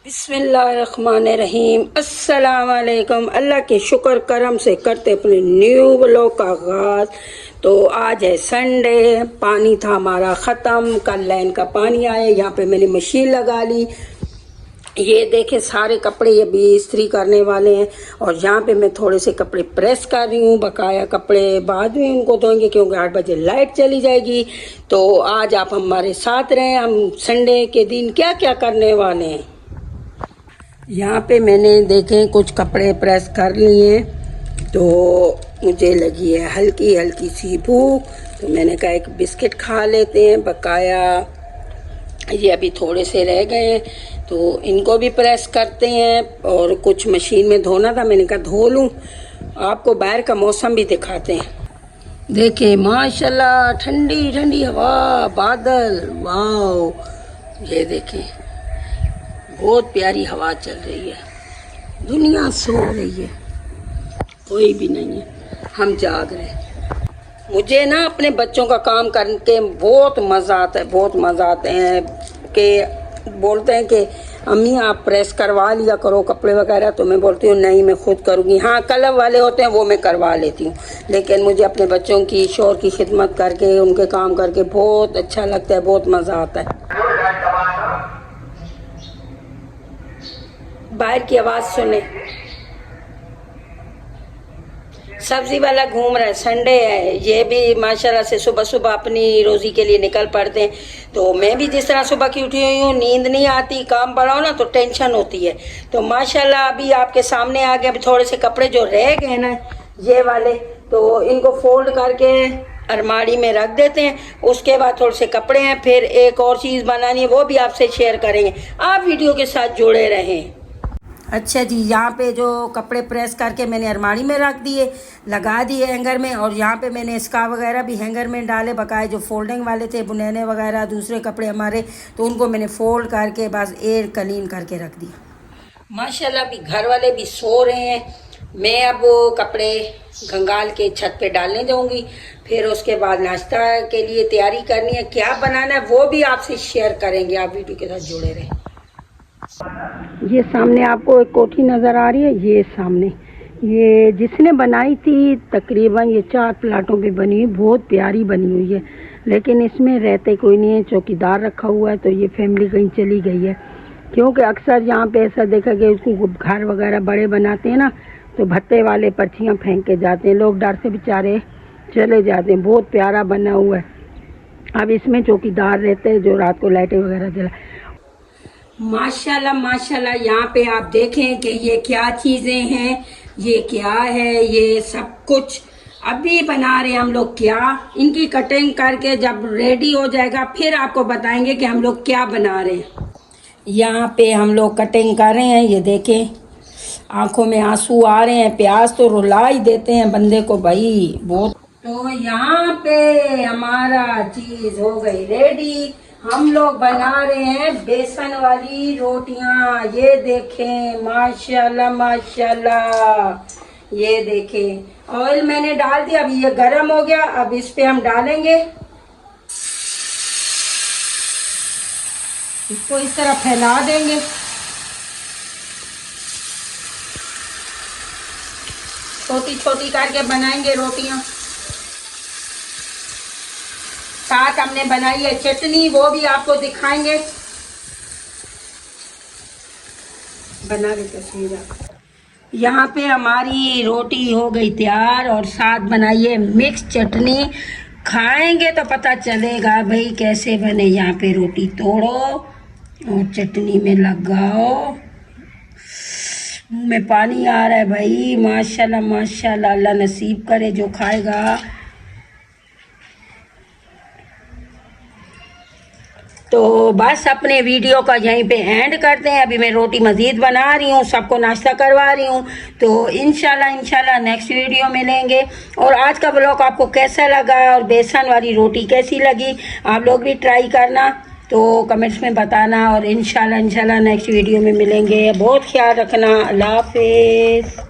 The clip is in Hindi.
बिस्मिल्लाहिर्रहमानिर्रहीम। अस्सलाम वालेकुम। अल्लाह के शुक्र करम से करते अपने न्यू व्लॉग का आगाज़। तो आज है संडे, पानी था हमारा ख़त्म, कल लाइन का पानी आया। यहाँ पे मैंने मशीन लगा ली। ये देखे सारे कपड़े ये भी इस्त्री करने वाले हैं और यहाँ पे मैं थोड़े से कपड़े प्रेस कर रही हूँ। बकाया कपड़े बाद में उनको धोएंगे क्योंकि 8 बजे लाइट चली जाएगी। तो आज आप हमारे साथ रहें, हम संडे के दिन क्या क्या करने वाले हैं। यहाँ पे मैंने देखे कुछ कपड़े प्रेस कर लिए तो मुझे लगी है हल्की हल्की सी भूख, तो मैंने कहा एक बिस्किट खा लेते हैं। बकाया ये अभी थोड़े से रह गए हैं तो इनको भी प्रेस करते हैं। और कुछ मशीन में धोना था, मैंने कहा धो लूँ। आपको बाहर का मौसम भी दिखाते हैं। देखें माशाल्लाह, ठंडी ठंडी हवा, बादल, वाह। ये देखें बहुत प्यारी हवा चल रही है। दुनिया सो रही है, कोई भी नहीं है, हम जाग रहे हैं। मुझे ना अपने बच्चों का काम करके बहुत मज़ा आता है, बहुत मज़ा आते हैं कि बोलते हैं कि अम्मी आप प्रेस करवा लिया करो कपड़े वगैरह। तो मैं बोलती हूँ नहीं, मैं खुद करूँगी। हाँ, कलर वाले होते हैं वो मैं करवा लेती हूँ, लेकिन मुझे अपने बच्चों की शोर की खिदमत करके उनके काम करके बहुत अच्छा लगता है, बहुत मज़ा आता है। बाहर की आवाज़ सुने, सब्जी वाला घूम रहा है, संडे है। ये भी माशाल्लाह से सुबह सुबह अपनी रोज़ी के लिए निकल पड़ते हैं। तो मैं भी जिस तरह सुबह की उठी हुई हूँ, नींद नहीं आती, काम बढ़ाओ ना तो टेंशन होती है। तो माशाल्लाह अभी आपके सामने आ गए। अभी थोड़े से कपड़े जो रह गए ना ये वाले, तो इनको फोल्ड करके अलमारी में रख देते हैं। उसके बाद थोड़े से कपड़े हैं, फिर एक और चीज़ बनानी है, वो भी आपसे शेयर करेंगे। आप वीडियो के साथ जुड़े रहें। अच्छा जी, यहाँ पे जो कपड़े प्रेस करके मैंने अलमारी में रख दिए, लगा दिए हैंगर में। और यहाँ पे मैंने स्कार्फ वगैरह भी हैंगर में डाले। बकाए जो फोल्डिंग वाले थे, बुनैने वगैरह दूसरे कपड़े हमारे, तो उनको मैंने फोल्ड करके बस एयर क्लीन करके रख दिया। माशाल्लाह अभी घर वाले भी सो रहे हैं। मैं अब वो कपड़े घंगाल के छत पे डालने जाऊँगी। फिर उसके बाद नाश्ता के लिए तैयारी करनी है। क्या बनाना है वो भी आपसे शेयर करेंगे, आप वीडियो के साथ जुड़े रहें। ये सामने आपको एक कोठी नज़र आ रही है, ये सामने, ये जिसने बनाई थी तकरीबन ये 4 प्लाटों पे बनी हुई, बहुत प्यारी बनी हुई है। लेकिन इसमें रहते कोई नहीं है, चौकीदार रखा हुआ है। तो ये फैमिली कहीं चली गई है, क्योंकि अक्सर यहाँ पे ऐसा देखा गया उसको घर वगैरह बड़े बनाते हैं ना, तो भत्ते वाले पर्चियाँ फेंक के जाते हैं लोग, डर से बेचारे चले जाते हैं। बहुत प्यारा बना हुआ है। अब इसमें चौकीदार रहते हैं जो रात को लाइटें वगैरह जला। माशाल्लाह माशाल्लाह, यहाँ पे आप देखें कि ये क्या चीज़ें हैं, ये क्या है, ये सब कुछ अभी बना रहे हैं हम लोग। क्या इनकी कटिंग करके जब रेडी हो जाएगा फिर आपको बताएंगे कि हम लोग क्या बना रहे हैं। यहाँ पे हम लोग कटिंग कर रहे हैं, ये देखें आंखों में आंसू आ रहे हैं। प्याज तो रुला ही देते हैं बंदे को भाई बहुत। तो यहाँ पे हमारा चीज़ हो गई रेडी। हम लोग बना रहे हैं बेसन वाली रोटियां। ये देखें माशाल्लाह माशाल्लाह, ये देखें ऑयल मैंने डाल दिया, अभी ये गरम हो गया। अब इस पे हम डालेंगे, इसको इस तरह फैला देंगे। छोटी छोटी करके बनाएंगे रोटियां। साथ हमने बनाई है चटनी, वो भी आपको दिखाएंगे। बना के तस्वीर। यहाँ पे हमारी रोटी हो गई तैयार और साथ बनाई है मिक्स चटनी। खाएंगे तो पता चलेगा भाई कैसे बने। यहाँ पे रोटी तोड़ो और चटनी में लगाओ। मुंह में पानी आ रहा है भाई। माशाल्लाह माशाल्लाह, अल्लाह नसीब करे जो खाएगा। तो बस अपने वीडियो का यहीं पे एंड करते हैं। अभी मैं रोटी मज़ीद बना रही हूँ, सबको नाश्ता करवा रही हूँ। तो इंशाल्लाह नेक्स्ट वीडियो मिलेंगे। और आज का ब्लॉग आपको कैसा लगा और बेसन वाली रोटी कैसी लगी, आप लोग भी ट्राई करना, तो कमेंट्स में बताना। और इंशाल्लाह नेक्स्ट वीडियो में मिलेंगे। बहुत ख्याल रखना। अल्लाह हाफिज़।